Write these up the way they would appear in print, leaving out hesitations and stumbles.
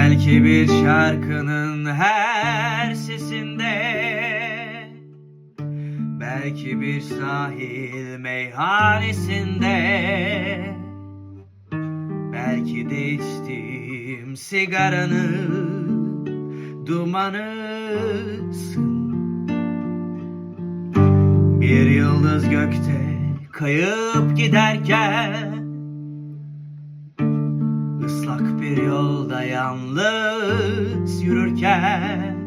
Belki bir şarkının her sesinde, belki bir sahil meyhanesinde, belki de içtiğim sigaranın dumanısın. Bir yıldız gökte kayıp giderken, ıslak bir yolda yalnız yürürken,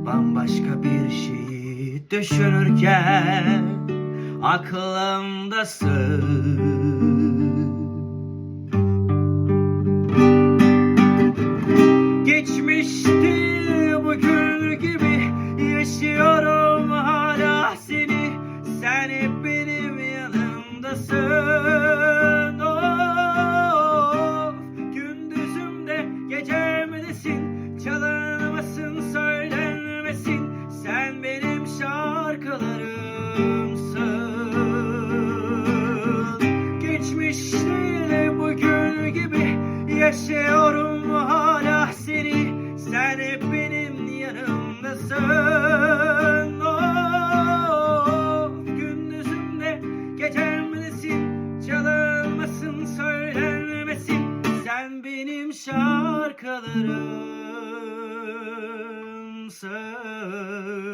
bambaşka bir şeyi düşünürken aklımdasın. Geçmişti bugün gibi yaşıyorum hala seni, sen hep benim yanımdasın. Of, gündüzümde gecemdesin, çalınmasın söylenmesin, sen benim şarkılarımsın. Geçmişte bugün gibi yaşıyorum hala seni, sen hep benim yanımdasın. Of, gündüzümde gecemdesin, çalınmasın söylenmesin, sen benim şarkılarımsın.